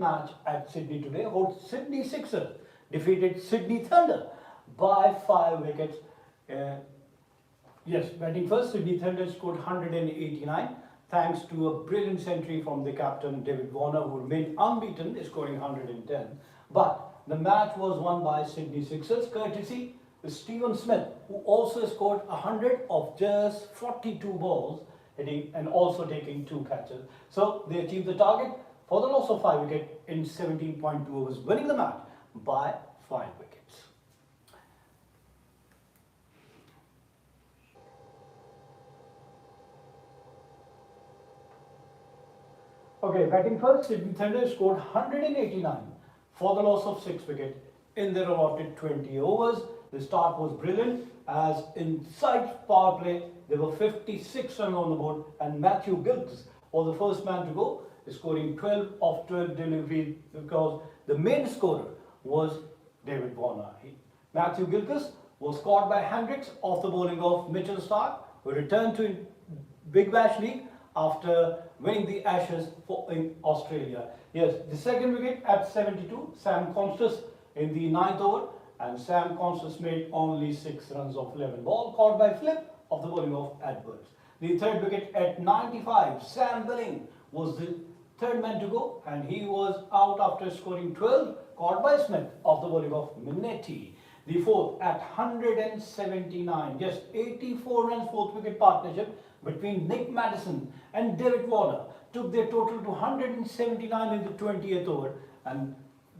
match at Sydney today holds Sydney Sixers defeated Sydney Thunder by 5 wickets. Yes, batting first, Sydney Thunder scored 189 thanks to a brilliant century from the captain David Warner, who remained unbeaten, scoring 110. But the match was won by Sydney Sixers courtesy of Stephen Smith, who also scored 100 of just 42 balls, hitting and also taking 2 catches. So they achieved the target for the loss of 5 wickets in 17.2 overs, winning the match by 5 wickets. Okay, batting first, Sydney Thunder scored 189 for the loss of 6 wickets in their allotted 20 overs. The start was brilliant as inside power play there were 56 runs on the board and Matthew Gilchrist was the first man to go, scoring 12 of 12 deliveries because the main scorer was David Warner. Matthew Gilchrist was caught by Hendricks off the bowling of Mitchell Starc, who returned to Big Bash League after winning the Ashes in Australia. Yes, the second wicket at 72, Sam Constas in the 9th over, and Sam Constas made only 6 runs of 11 ball, caught by flip of the bowling of Edwards. The third wicket at 95, Sam Billing was the third man to go, and he was out after scoring 12, caught by Smith of the bowling of Minetti. The fourth at 179, just 84 runs, fourth wicket partnership between Nick Maddison and David Warner took their total to 179 in the 20th over, and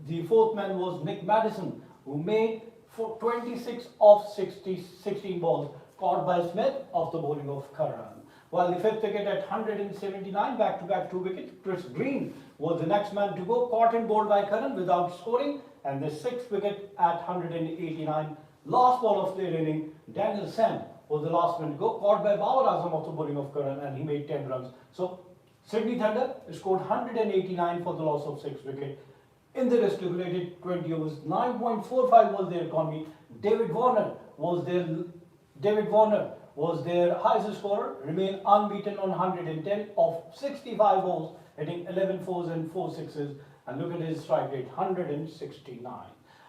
the fourth man was Nick Maddison, who made 26 of 16 balls, caught by Smith of the bowling of Curran. While the fifth wicket at 179, back-to-back 2 wickets, Chris Green was the next man to go, caught and bowled by Curran without scoring, and the sixth wicket at 189, last ball of their inning, Daniel Sam was the last man to go, caught by Babar Azam of the bowling of Curran, and he made 10 runs. So Sydney Thunder scored 189 for the loss of 6 wickets. In the stipulated 20 overs, 9.45 was their economy. David Warner was their highest scorer, remained unbeaten on 110 of 65 balls, hitting 11 fours and 4 sixes, and look at his strike rate, 169.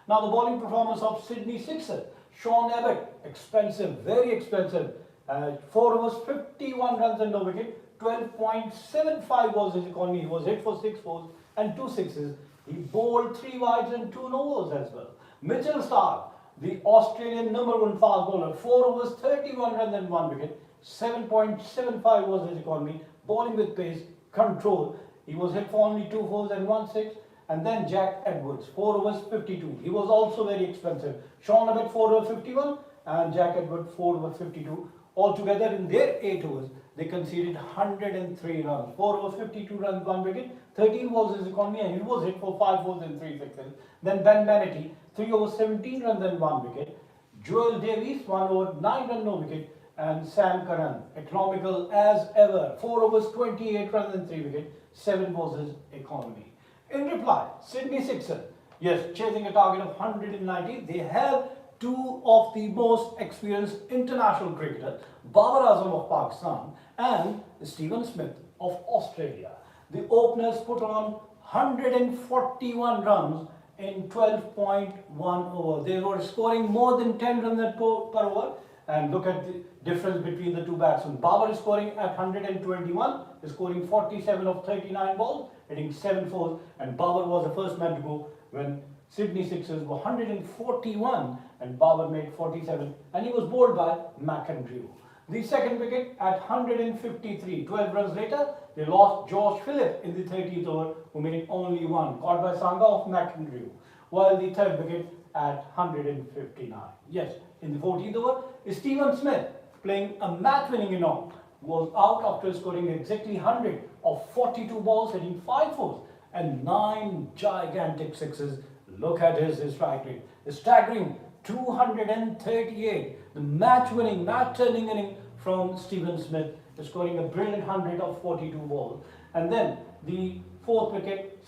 Now the bowling performance of Sydney Sixers, Sean Abbott, expensive, very expensive, 4 overs, 51 runs and no wicket, 12.75 was his economy. He was hit for 6 fours and 2 sixes. He bowled 3 wides and 2 no-balls as well. Mitchell Starc, the Australian #1 fast bowler, 4 overs, 31 runs and 1 wicket, 7.75 was his economy, bowling with pace, control. He was hit for only 2 fours and 1 six. And then Jack Edwards, 4 overs, 52. He was also very expensive. Sean Abbott, 4 over 51, and Jack Edwards, 4 over 52. Altogether in their 8 overs, they conceded 103 runs. 4 overs, 52 runs, 1 wicket. 13 was his economy, and he was hit for 5 fours and 3 sixes. Then Ben Manatee, 3 overs, 17 runs and 1 wicket. Joel Davies, 1 over, 9 runs, no wicket. And Sam Curran, economical as ever, 4 overs, 28 runs and 3 wicket. 7 was his economy. In reply, Sydney Sixers, yes, chasing a target of 190, they have 2 of the most experienced international cricketers, Babar Azam of Pakistan and Stephen Smith of Australia. The openers put on 141 runs in 12.1 overs. They were scoring more than 10 runs per over. And look at the difference between the 2 batsmen. Babar is scoring at 121, scoring 47 of 39 balls, hitting 7 fours, and Babar was the first man to go when Sydney Sixers were 141 and Babar made 47, and he was bowled by McAndrew. The second wicket at 153, 12 runs later, they lost Josh Phillip in the 30th over, who made only 1, caught by Sangha of McAndrew, while the third wicket at 159. Yes, in the 14th over, Stephen Smith, playing a match-winning innings, was out after scoring exactly 100 of 42 balls, hitting 5 fours and 9 gigantic sixes. Look at his strike rate, a staggering 238. The match-winning, match-turning inning from Stephen Smith, scoring a brilliant 100 of 42 balls. And then the fourth wicket,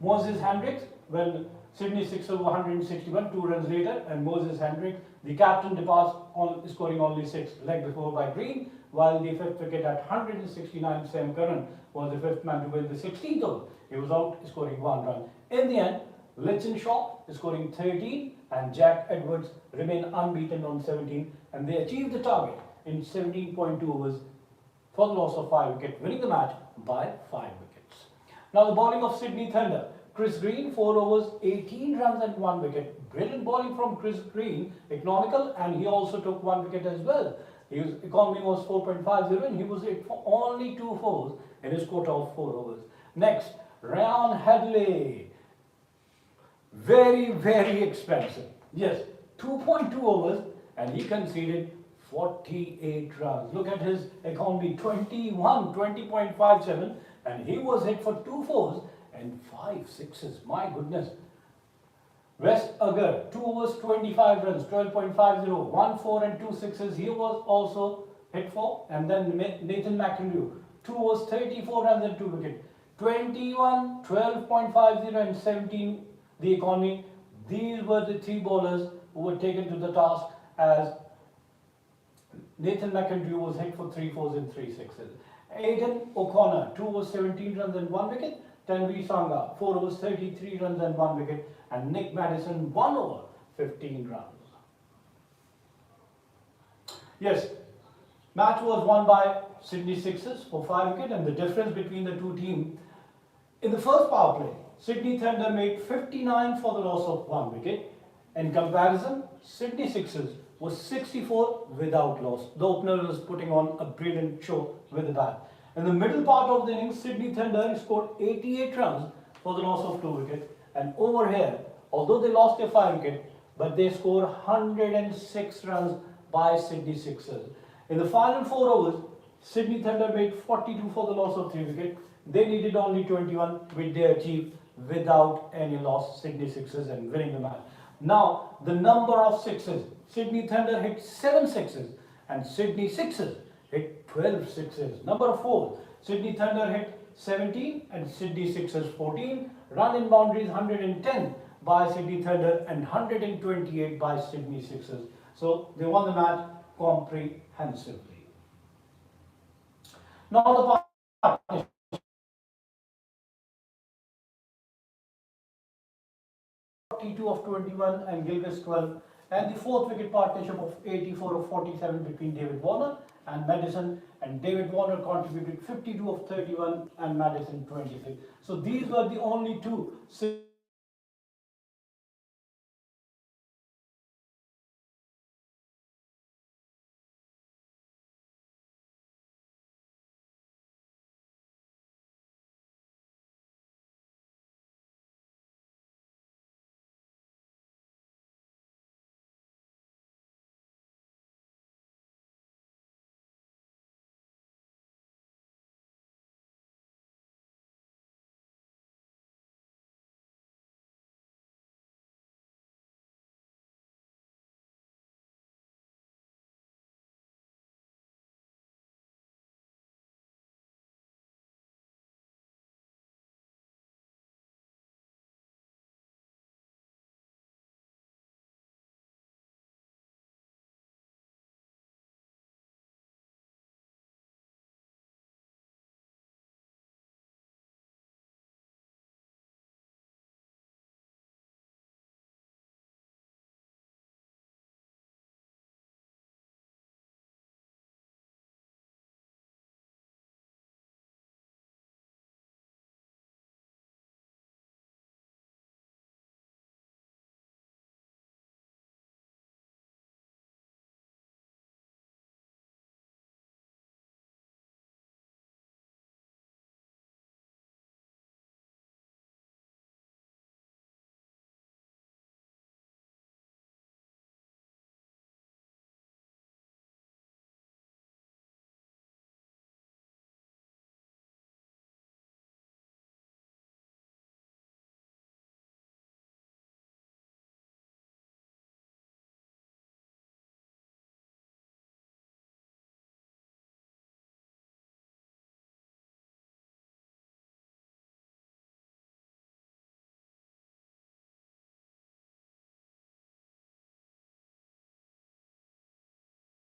Moses Hendricks, when Sydney Sixers were 161, 2 runs later, and Moses Hendricks, the captain, departs on scoring only 6, leg before by Green, while the fifth wicket at 169, Sam Curran was the fifth man to win the 16th over. He was out scoring 1 run. In the end, Shaw scoring 13 and Jack Edwards remain unbeaten on 17, and they achieved the target in 17.2 overs for the loss of 5 wickets, winning the match by 5 wickets. Now the bowling of Sydney Thunder. Chris Green, 4 overs, 18 runs and 1 wicket. Brilliant bowling from Chris Green, economical, and he also took 1 wicket as well. His economy was 4.50 and he was hit for only 2 fours in his quota of 4 overs. Next, Ryan Hadley. Very, very expensive. Yes, 2.2 overs and he conceded 48 runs. Look at his economy, 20.57, and he was hit for 2 fours and 5 sixes. My goodness. West Agar, 2 overs, 25 runs, 12.50, 1 4 and 2 sixes. He was also hit for. And then Nathan McIntyre, 2 overs, 34 runs and 2 wickets. 21, 12.50 and 17 the economy. These were the 3 bowlers who were taken to the task, as Nathan McIntyre was hit for 3 fours and 3 sixes. Aidan O'Connor, 2 overs, 17 runs and 1 wicket. Tanvi Sangha, 4 overs, 33 runs and 1 wicket. And Nick Madison, 1 over, 15 runs. Yes, match was won by Sydney Sixers for 5 wickets, and the difference between the two teams, in the first power play, Sydney Thunder made 59 for the loss of 1 wicket. In comparison, Sydney Sixers was 64 without loss. The opener was putting on a brilliant show with the bat. In the middle part of the innings, Sydney Thunder scored 88 runs for the loss of 2 wickets. And over here, although they lost their 5 wickets, but they scored 106 runs by Sydney Sixers. In the final 4 overs, Sydney Thunder made 42 for the loss of 3 wickets. They needed only 21, which they achieved without any loss, Sydney Sixers, and winning the match. Now, the number of sixes. Sydney Thunder hit 7 sixes and Sydney Sixers hit 12 sixes. Number of 4, Sydney Thunder hit 17 and Sydney Sixers 14. Run in boundaries 110 by Sydney Thunder and 128 by Sydney Sixers. So they won the match comprehensively. Now the partnership. 42 of 21 and Gilchrist 12, and the 4th wicket partnership of 84 of 47 between David Warner and Madison, and David Warner contributed 52 of 31 and Madison 26. So these were the only 2